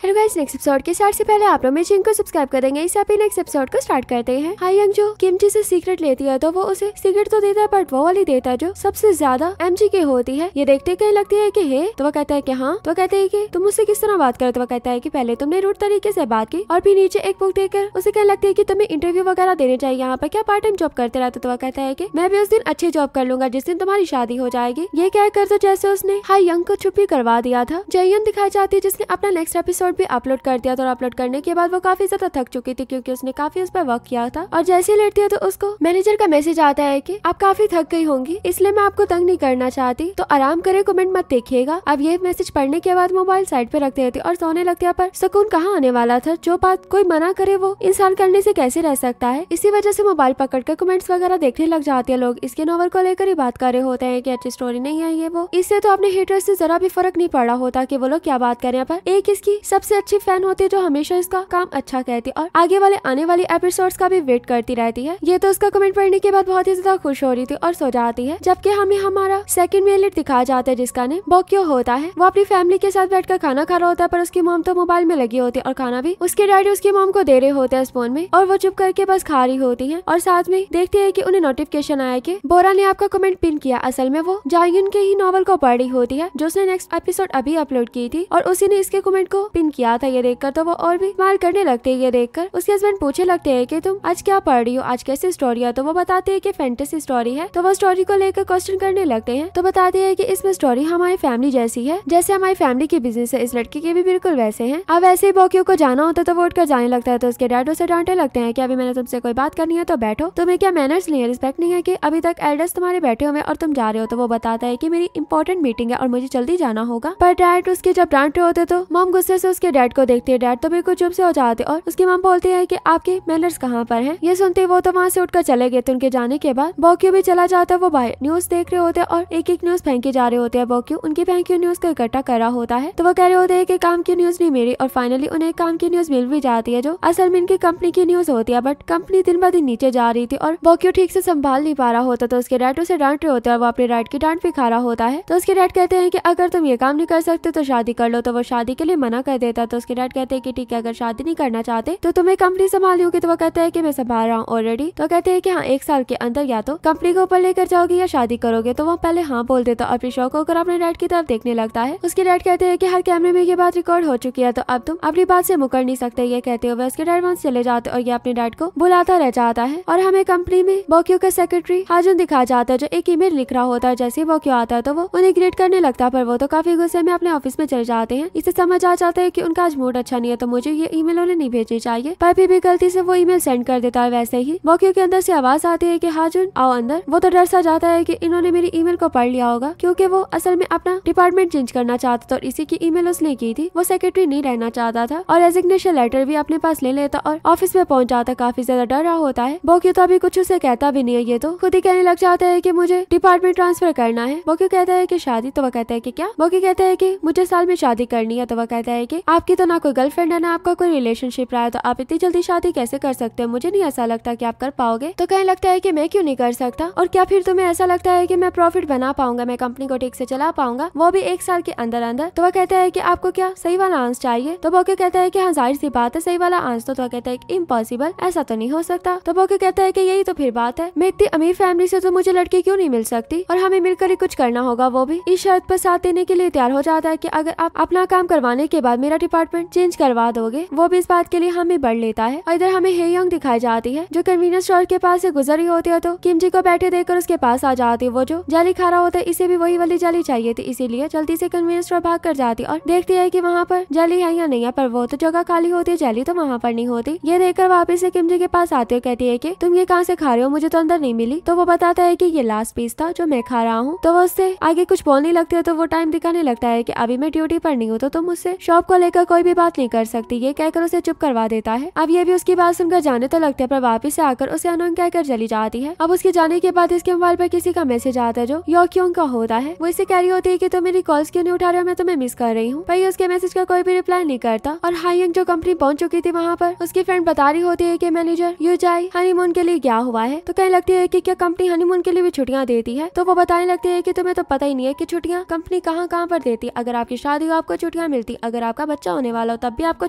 Hello guys, next episode के start से पहले आप लोग मेरे चैनल को सब्सक्राइब कर देंगे। इससे आप नेक्स्ट एपिसोड को स्टार्ट करते हैं। हाई यंग जो किमजी से सीक्रेट लेती है तो वो उसे सीक्रेट तो देता है बट वो वाली देता है जो सबसे ज्यादा एमजी की होती है। ये देखते कहीं लगती है कि हे, तो वो कहता है कि हाँ। तो वो कहते हैं कि तुम मुझसे किस तरह बात करो। तो वो कहता है कि पहले तुमने रूट तरीके से बात की और फिर नीचे एक बुक देकर उसे कहने लगती है कि तुम्हें इंटरव्यू वगैरह देने चाहिए। यहाँ पर क्या पार्ट टाइम जॉब करते रहते। तो वो कहता है कि मैं भी उस दिन अच्छी जॉब कर लूंगा जिस दिन तुम्हारी शादी हो जाएगी। ये कहकर तो जैसे उसने हाई यंग को छुट्टी करवा दिया था। जयन दिखाई जाती है जिसने अपना नेक्स्ट एपिसोड भी अपलोड कर दिया। और अपलोड करने के बाद वो काफी ज्यादा थक चुकी थी क्योंकि उसने काफी उस पर वर्क किया था। और जैसे ही लेटती है तो उसको मैनेजर का मैसेज आता है कि आप काफी थक गई होंगी, इसलिए मैं आपको तंग नहीं करना चाहती, तो आराम करे, कमेंट मत देखिएगा। अब ये मैसेज पढ़ने के बाद मोबाइल साइड पे रख देती और सोने लगती है। पर सुकून कहाँ आने वाला था। जो बात कोई मना करे वो इंसान करने से कैसे रह सकता है। इसी वजह से मोबाइल पकड़कर कमेंट्स वगैरह देखने लग जाती है। लोग इसके नॉवल को लेकर ही बात कर रहे होते हैं कि अच्छी स्टोरी नहीं है ये वो। इससे तो अपने हेटर्स से जरा भी फर्क नहीं पड़ा होता कि वो लोग क्या बात करें। पर एक इसकी सबसे अच्छी फैन होती है जो हमेशा इसका काम अच्छा कहती है और आगे वाले आने वाली एपिसोड्स का भी वेट करती रहती है। ये तो उसका कमेंट पढ़ने के बाद बहुत ही ज्यादा खुश हो रही थी और सो जाती है। जबकि हमें हमारा सेकंड मेल लीड दिखाया जाता है जिसका नेम बोक्यो होता है। वो अपनी फैमिली के साथ बैठकर खाना खा रहा होता है पर उसकी मॉम तो मोबाइल में लगी होती है और खाना भी उसके डैडी उसकी मॉम को दे रहे होते हैं स्पून में और वो चुप करके बस खा रही होती है। और साथ में देखते हैं कि उन्हें नोटिफिकेशन आया कि बोरा ने आपका कमेंट पिन किया। असल में वो जायुन के ही नॉवल को पढ़ रही होती है जो उसने नेक्स्ट एपिसोड अभी अपलोड की थी और उसी ने इसके कमेंट को पिन किया था। ये देखकर तो वो और भी स्माइल करने लगते हैं। ये देखकर उसके हस्बैंड पूछे लगते हैं कि तुम आज क्या पढ़ रही हो, आज कैसी स्टोरी है। तो वो बताते हैं कि फैंटेसी स्टोरी है। तो वो स्टोरी को लेकर क्वेश्चन करने लगते हैं। तो बताते हैं कि इसमें स्टोरी हमारी फैमिली जैसी है, जैसे हमारी फैमिली की बिजनेस है, इस लड़की के भी बिल्कुल वैसे हैं। अब वैसे ही बोक्यो को जाना होता है तो वो उठकर जाने लगता है। तो उसके डैड उसे डांटे लगते हैं कि अभी मैंने तुमसे कोई बात करनी है तो बैठो, तुम्हें क्या मैनर्स नहीं है, रिस्पेक्ट नहीं है कि अभी तक एल्डर्स तुम्हारे बैठे हुए और तुम जा रहे हो। तो वो बताता है कि मेरी इंपॉर्टेंट मीटिंग है और मुझे जल्दी जाना होगा। पर डैड उसके जब डांट रहे होते तो मॉम गुस्से से उसके डैड को देखती है। डैड तो बिल्कुल चुप से हो जाते और उसकी मॉम बोलती है कि आपके मैनर्स कहाँ पर हैं। ये सुनते वो तो वहाँ से उठकर चले गए। तो उनके जाने के बाद बोक्यो भी चला जाता है। वो बाहर न्यूज देख रहे होते हैं और एक एक न्यूज फेंके जा रहे होते हैं। बोक्यो उनकी फेंकी न्यूज को इकट्ठा कर रहा होता है। तो वो कह रहे होते हैं कि काम की न्यूज नहीं मेरी। और फाइनली उन्हें काम की न्यूज मिल भी जाती है जो असल में इनकी कंपनी की न्यूज होती है। बट कंपनी दिन ब दिन नीचे जा रही थी और बोक्यो ठीक से संभाल नहीं पा रहा होता। तो उसके डैड उसे डांट रहे होते हैं और वो अपने डैड की डांट भी खा रहा होता है। तो उसके डैड कहते हैं कि अगर तुम ये काम नहीं कर सकते तो शादी कर लो। तो वो शादी के लिए मना कर देता है। तो उसके डैड कहते हैं कि ठीक है, अगर शादी नहीं करना चाहते तो तुम्हें कंपनी संभाली होगी। तो वो कहता है कि मैं संभाल रहा हूँ ऑलरेडी। तो कहते हैं कि हाँ, 1 साल के अंदर या तो कंपनी को ऊपर लेकर जाओगे या शादी करोगे। तो वो पहले हाँ बोल देता और फिर शौक होकर अपने डैड की तरफ देखने लगता है। उसके डैड कहते हैं कि हर कैमरे में ये बात रिकॉर्ड हो चुकी है तो अब तुम अपनी बात से मुकर नहीं सकते। ये कहते हुए उसके डैड वहां चले जाते और ये अपने डैड को बुलाता रह जाता है। और हमें कंपनी में बोक्यो का सेक्रेटरी हाजुन दिखा जाता है जो एक ईमेल लिख रहा होता है। जैसे ही बोक्यो आता है तो वो उन्हें ग्रीट करने लगता है पर वो तो काफी गुस्से में अपने ऑफिस में चले जाते हैं। इसे समझ आ जाता है कि उनका आज मूड अच्छा नहीं है तो मुझे ये ईमेल उन्हें नहीं भेजनी चाहिए। पर फिर भी गलती से वो ईमेल सेंड कर देता है। वैसे ही बोक्यो के अंदर से आवाज आती है कि हाजुन आओ अंदर। वो तो डर सा जाता है कि इन्होंने मेरी ईमेल को पढ़ लिया होगा क्योंकि वो असल में अपना डिपार्टमेंट चेंज करना चाहता था और इसी की ईमेल उसने की थी। वो सेक्रेटरी नहीं रहना चाहता था और रेजिग्नेशन लेटर भी अपने पास ले लेता और ऑफिस में पहुंच जाता। काफी ज्यादा डर रहा होता है। बोक्यो तो अभी कुछ उसे कहता भी नहीं है। ये तो खुद ही कहने लग जाता है कि मुझे डिपार्टमेंट ट्रांसफर करना है। बोक्यो कहता है कि शादी। तो वह कहता है कि क्या। बोक्यो कहता है कि मुझे साल में शादी करनी है। तो वह कहता है कि आपकी तो ना कोई गर्लफ्रेंड है ना आपका कोई रिलेशनशिप रहा है तो आप इतनी जल्दी शादी कैसे कर सकते हैं। मुझे नहीं ऐसा लगता कि आप कर पाओगे। तो कहने लगता है कि मैं क्यों नहीं कर सकता और क्या फिर तुम्हें ऐसा लगता है कि मैं प्रॉफिट बना पाऊंगा, मैं कंपनी को ठीक से चला पाऊंगा, वो भी 1 साल के अंदर अंदर। तो वह कहता है कि आपको क्या सही वाला आंस चाहिए। तो बोक्यो कहता है कि हाँ, जाहिर सी बात है सही वाला आंस। तो वह कहता है कि इम्पॉसिबल, ऐसा तो नहीं हो सकता। तो बोक्यो कहता है कि यही तो फिर बात है, मैं इतनी अमीर फैमिली से तो मुझे लड़की क्यों नहीं मिल सकती और हमें मिलकर ही कुछ करना होगा। वो भी इस शर्त पर साथ देने के लिए तैयार हो जाता है कि अगर आप अपना काम करवाने के बाद मेरा डिपार्टमेंट चेंज करवा दोगे। वो भी इस बात के लिए हमें बढ़ लेता है। और इधर हमें हेयोंग दिखाई जाती है जो कन्वीनियंस स्टोर के पास से गुजर रही होती है। तो किमजी को बैठे देखकर उसके पास आ जाती है। वो जो जाली खा रहा होता है इसे भी वही वाली जाली चाहिए थी, इसीलिए जल्दी से कन्वीनियंस स्टोर भाग कर जाती और देखती है कि वहाँ पर जाली है या नहीं है। पर वो तो जगह खाली होती है, जाली तो वहाँ पर नहीं होती। ये देखकर वापस से किमजी के पास आती है, कहती है कि तुम ये कहाँ से खा रहे हो, मुझे तो अंदर नहीं मिली। तो वो बताता है कि ये लास्ट पीस था जो मैं खा रहा हूँ। तो वो उससे आगे कुछ बोलने लगती है। तो वो टाइम दिखाने लगता है कि अभी मैं ड्यूटी पर नहीं हूँ तो तुम मुझसे शॉप को लेकर कोई भी बात नहीं कर सकती। ये कहकर उसे चुप करवा देता है। अब ये भी उसकी बात सुनकर जाने तो लगता है पर वापस से आकर उसे अनोन कहकर चली जाती है। अब उसके जाने के बाद इसके मोबाइल पर किसी का मैसेज आता है जो योक्योंग का होता है। वो इसे कह रही होती है कि तुम मेरी कॉल्स क्यों नहीं उठा रहे हो, मैं तुम्हें मिस कर रही हूँ। पर उसके मैसेज का कोई भी रिप्लाई नहीं करता। और हाईयंग जो कंपनी पहुंच चुकी थी वहाँ पर उसकी फ्रेंड बता रही होती है कि मैनेजर यूजाई हनीमून के लिए गया हुआ है। तो कहने लगती है कि क्या कंपनी हनीमून के लिए भी छुट्टियां देती है। तो वो बताने लगती है कि तुम्हें तो पता ही नहीं है कि छुट्टियां कंपनी कहाँ कहाँ पर देती है। अगर आपकी शादी हो आपको छुट्टियां मिलती, अगर आपका बच्चा होने वाला हो तब भी आपको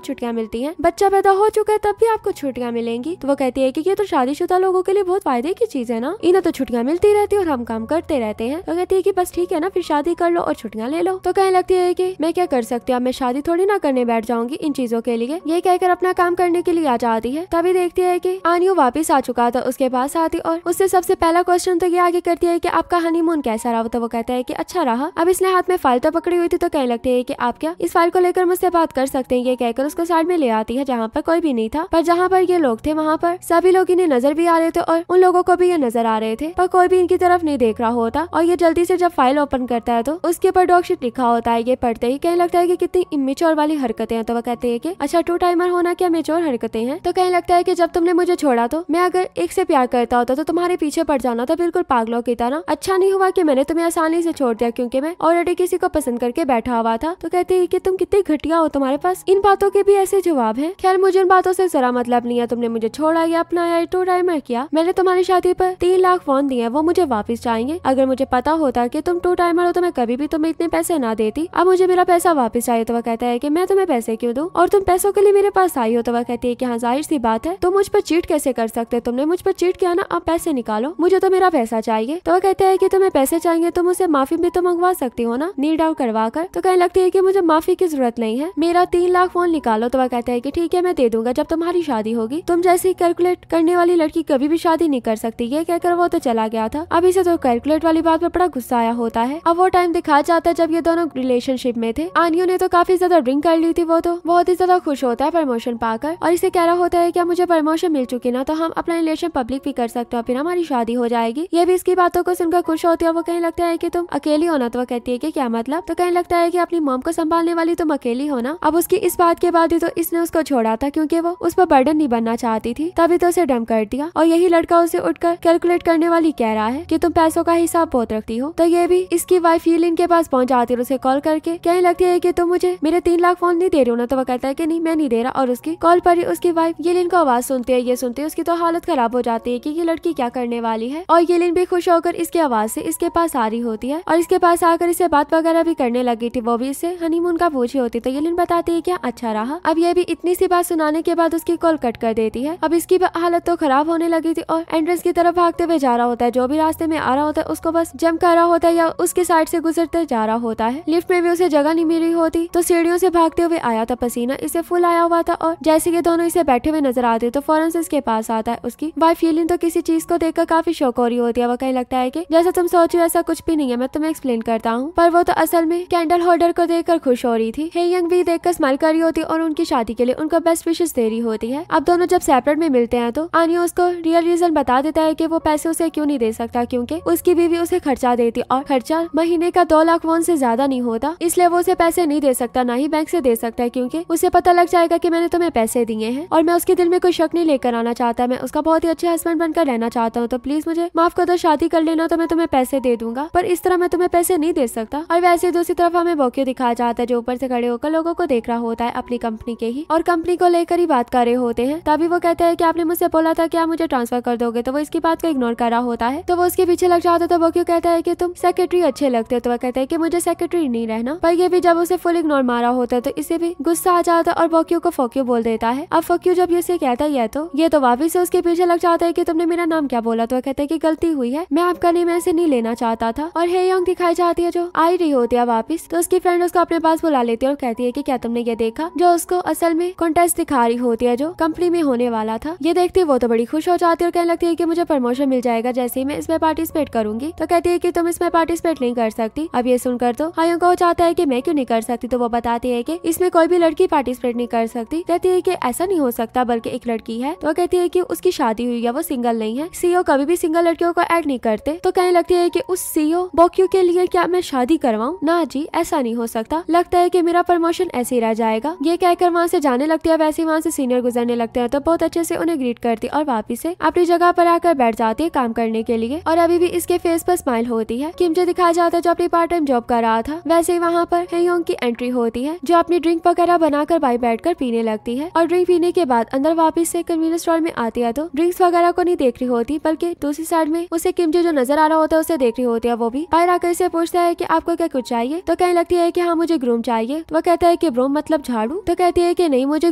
छुट्टियां मिलती हैं, बच्चा पैदा हो चुका है तब भी आपको छुट्टियां मिलेंगी। तो वो कहती है कि ये तो शादीशुदा लोगों के लिए बहुत फायदे की चीज है ना, इन्हें तो छुट्टियां मिलती रहती है और हम काम करते रहते हैं। तो कहती है कि बस ठीक है ना, फिर शादी कर लो और छुट्टियां ले लो। तो कहने लगती है कि मैं क्या कर सकती हूँ, अब मैं शादी थोड़ी ना करने बैठ जाऊंगी इन चीजों के लिए। ये कहकर अपना काम करने के लिए आ जाती है। तभी देखती है कि आनियो वापस आ चुका था उसके पास आती और उससे सबसे पहला क्वेश्चन तो ये आगे करती है कि आपका हनीमून कैसा रहा। तो वो कहता है कि अच्छा रहा। अब इसने हाथ में फाइल तो पकड़ी हुई थी, तो कहने लगती है कि आप क्या इस फाइल को लेकर मुझसे बात कर सकते हैं। ये कहकर उसको साइड में ले आती है जहाँ पर कोई भी नहीं था, पर जहाँ पर ये लोग थे वहाँ पर सभी लोग इन्हें नजर भी आ रहे थे और उन लोगों को भी ये नजर आ रहे थे, पर कोई भी इनकी तरफ नहीं देख रहा होता। और ये जल्दी से जब फाइल ओपन करता है तो उसके ऊपर डॉगशीट लिखा होता है। ये पढ़ते ही कहने लगता है कि कितनी इमेच्योर वाली हरकतें हैं। तो वो कहते हैं कि अच्छा टू टाइमर होना क्या मेच्योर हरकतें हैं। तो कहने लगता है कि जब तुमने मुझे छोड़ा तो मैं अगर एक से प्यार करता होता तो तुम्हारे पीछे पड़ जाना था बिल्कुल पागलों की तरह। अच्छा नहीं हुआ कि मैंने तुम्हें आसानी से छोड़ दिया, क्योंकि मैं ऑलरेडी किसी को पसंद करके बैठा हुआ था। तो कहते हैं कि तुम कितनी घटिया हो, तुम्हारे पास इन बातों के भी ऐसे जवाब हैं। खैर मुझे उन बातों से जरा मतलब नहीं है, तुमने मुझे छोड़ा या अपनाया, टू टाइमर किया, मैंने तुम्हारी शादी पर 3 लाख फोन दिए, वो मुझे वापस चाहिए। अगर मुझे पता होता कि तुम टू टाइमर हो तो मैं कभी भी तुम्हें इतने पैसे ना देती। अब मुझे मेरा पैसा वापस चाहिए। तो वह कहता है कि मैं तुम्हें पैसे क्यों दूं और तुम पैसों के लिए मेरे पास आई हो। तो वह कहती है कि हाँ जाहिर सी बात है, तुम मुझ पर चीट कैसे कर सकते, तुमने मुझ पर चीट किया ना, अब पैसे निकालो, मुझे तो मेरा पैसा चाहिए। तो वह कहता है कि तुम्हें पैसे चाहिए तो मुझसे माफी भी तो मंगवा सकती हो ना, नीड आउट करवा कर। तो कहने लगती है कि मुझे माफी की जरूरत नहीं है, मेरा 3 लाख फोन निकालो। तो वह कहता है कि ठीक है मैं दे दूंगा जब तुम्हारी शादी होगी, तुम जैसी कैलकुलेट करने वाली लड़की कभी भी शादी नहीं कर सकती। ये कहकर वो तो चला गया था। अब इसे तो कैलकुलेट वाली बात पर बड़ा गुस्सा आया होता है। अब वो टाइम दिखाया जाता है जब ये दोनों रिलेशनशिप में थे। आनियो ने तो काफी ज्यादा ड्रिंक कर ली थी, वो तो बहुत ही ज्यादा खुश होता है प्रमोशन पाकर और इसे कह रहा होता है क्या मुझे प्रमोशन मिल चुकी ना, तो हम अपना रिलेशन पब्लिक भी कर सकते हो, फिर हमारी शादी हो जाएगी। ये भी इसकी बातों को सुनकर खुश होती है। वो कहने लगता है कि तुम अकेली हो ना। तो वो कहती है कि क्या मतलब। तो कहने लगता है कि अपनी मॉम को संभालने वाली तुम अकेली हो ना। अब उसकी इस बात के बाद ही तो इसने उसको छोड़ा था, क्योंकि वो उस पर बर्डन नहीं बनना चाहती थी, तभी तो उसे डम कर दिया। और यही लड़का उसे उठकर कैलकुलेट करने वाली कह रहा है कि तुम पैसों का हिसाब बहुत रखती हो। तो ये भी इसकी वाइफ हीलिन के पास पहुंच जाती है, उसे कॉल करके कहने लगती है कि तुम मुझे मेरे 3 लाख फोन नहीं दे रहे हो ना। तो वो कहता है कि नहीं मैं नहीं दे रहा। और उसकी कॉल पर ही उसकी वाइफ येलिन को आवाज सुनती है। ये सुनते उसकी तो हालत खराब हो जाती है कि ये लड़की क्या करने वाली है। और येलिन भी खुश होकर इसकी आवाज से इसके पास आ रही होती है और इसके पास आकर इसे बात वगैरह भी करने लगी थी। वो भी इससे हनीमून का पूछी होती। तो येलिन बताती है क्या अच्छा रहा। अब ये भी इतनी सी बात सुनाने के बाद उसकी कॉल कट कर देती है। अब इसकी हालत तो खराब होने लगी थी और एंट्रेंस की तरफ भागते हुए जा रहा होता है। जो भी रास्ते में आ रहा होता है उसको बस जंप कर रहा होता है या उसके साइड से गुजरते जा रहा होता है। लिफ्ट में भी उसे जगह नहीं मिल रही होती, तो सीढ़ियों से भागते हुए आया था, पसीना इसे फुल आया हुआ था। और जैसे ये दोनों इसे बैठे हुए नजर आते तो फौरन से इसके पास आता है। उसकी वाइफ येलिन तो किसी चीज को देखकर काफी शौक हो रही होती है। वो कहीं लगता है कि जैसा तुम सोचो ऐसा कुछ भी नहीं है, मैं तुम्हें एक्सप्लेन करता हूँ। पर वो तो असल में कैंडल होल्डर को देखकर खुश हो रही थी। हेयंग भी देखकर स्माइल कर रही होती और उनकी शादी के लिए उनको बेस्ट विशेष दे रही होती है। अब दोनों जब सेपरेट में मिलते हैं तो आनियो उसको रियल रीजन बता देता है कि वो पैसे उसे क्यों नहीं दे सकता, क्योंकि उसकी बीवी उसे खर्चा देती और खर्चा महीने का 2 लाख वॉन से ज्यादा नहीं होता, इसलिए वो उसे पैसे नहीं दे सकता, ना ही बैंक से दे सकता है, क्योंकि उसे पता लग जाएगा कि मैंने तुम्हें पैसे दिए हैं और मैं उसके दिल में कोई शक नहीं लेकर आना चाहता। मैं उसका बहुत ही अच्छे हस्बैंड बनकर रहना चाहता हूँ, तो प्लीज मुझे माफ कर दो, शादी कर लेना तो मैं तुम्हें पैसे दे दूंगा, पर इस तरह मैं तुम्हें पैसे नहीं दे सकता। और वैसे दूसरी तरफ हमें बोक्यो दिखाया जाता है जो ऊपर से खड़े होकर लोगों को देख रहा होता है अपनी कंपनी के ही, और कंपनी को लेकर ही बात कर रहे होते हैं। तभी वो कहते हैं कि आपने मुझसे बोला था कि आप मुझे ट्रांसफर कर दोगे, तो वो इसकी बात को इग्नोर कर रहा होता है। तो वो उसके पीछे लग जाता है। तो बोक्यो कहता है कि तुम सेक्रेटरी अच्छे लगते हो। तो वो कहता है कि मुझे सेक्रेटरी नहीं रहना, पर ये भी जब उसे फुल इग्नोर मारा होता है तो इसे भी गुस्सा आ जाता है और बोक्यो को फोक्यो बोल देता है। अब फोक्यो जब ये कहता है ये तो वापिस से उसके पीछे लग जाता है कि तुमने मेरा नाम क्या बोला। तो वो कहता है कि गलती हुई है, मैं आपका नेम ऐसे नहीं लेना चाहता था। और हेयंग दिखाई जाती है जो आई रही होती है वापिस, तो उसकी फ्रेंड उसको अपने पास बुला लेती है और कहती है कि क्या तुमने ये देखा, जो उसको असल में कॉन्टेस्ट दिखा रही होती है जो कंपनी में होने वाला था। ये देखती वो तो बड़ी खुश हो जाती है और कहने लगती है कि मुझे प्रमोशन मिल जाएगा जैसे ही मैं इसमें पार्टिसिपेट करूंगी। तो कहती है कि तुम इसमें पार्टिसिपेट नहीं कर सकती। अब ये सुनकर तो हायों को चाहता है कि मैं क्यों नहीं कर सकती। तो वो बताती है कि इसमें कोई भी लड़की पार्टिसिपेट नहीं कर सकती। कहती है कि ऐसा नहीं हो सकता, बल्कि एक लड़की है। तो कहती है कि उसकी शादी हुई है, वो सिंगल नहीं है। सीईओ कभी भी सिंगल लड़कियों को ऐड नहीं करते। तो कहने लगती है कि उस सीईओ बोक्यो के लिए क्या मैं शादी करवाऊं? ना जी, ऐसा नहीं हो सकता, लगता है कि मेरा प्रमोशन ऐसे ही रह जाएगा। ये कहकर वहाँ से जाने लगती है। वैसे वहाँ से सीनियर गुजरने लगते हैं तो बहुत अच्छे से उन्हें ग्रीट करती और वापिस से अपनी जगह पर आकर बैठ जाती है काम करने के लिए। और अभी भी इसके फेस पर स्माइल होती है। किमजे दिखाया जाता है जो अपनी पार्ट टाइम जॉब कर रहा था। वैसे ही वहाँ पर हेयोंग की एंट्री होती है जो अपनी ड्रिंक वगैरह बनाकर बाहर बैठकर पीने लगती है। और ड्रिंक पीने के बाद अंदर वापिस से कन्वीनियंस स्टोर में आती है तो ड्रिंक्स वगैरह को नहीं देख रही होती, बल्कि दूसरी साइड में उसे किमजे जो नजर आ रहा होता है उसे देख रही होती है। वो भी बाहर आकर इसे पूछता है कि आपको क्या कुछ चाहिए। तो कहने लगती है कि हाँ मुझे ग्रूम चाहिए। तो वो कहता है है कि ब्रूम मतलब झाड़ू, तो कहती है कि नहीं मुझे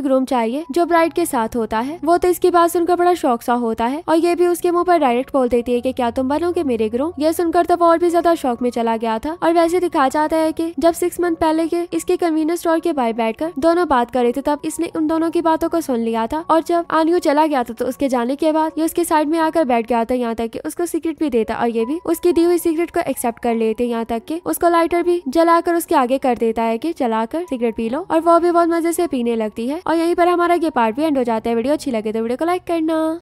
ग्रूम चाहिए जो ब्राइड के साथ होता है। वो तो इसकी बात सुनकर बड़ा शौक सा होता है और ये भी उसके मुंह पर डायरेक्ट बोल देती है कि क्या तुम बनोगे मेरे ग्रूम। ये सुनकर तो वो और भी ज्यादा शौक में चला गया था। और वैसे दिखाया जाता है कि जब 6 मंथ पहले के इसके कन्वीनियंस स्टोर के बाहर बैठकर दोनों बात कर रहे थे तब इसने उन दोनों की बातों को सुन लिया था। और जब आनियो चला गया था तो उसके जाने के बाद ये उसके साइड में आकर बैठ गया था, यहाँ तक कि उसको सीक्रेट भी देता और ये भी उसकी दी हुई सीक्रेट को एक्सेप्ट कर लेते, यहाँ तक कि उसको लाइटर भी जलाकर उसके आगे कर देता है कि चलाकर सिगरेट पी लो। और वो भी बहुत मजे से पीने लगती है। और यहीं पर हमारा ये पार्ट भी एंड हो जाता है। वीडियो अच्छी लगे तो वीडियो को लाइक करना।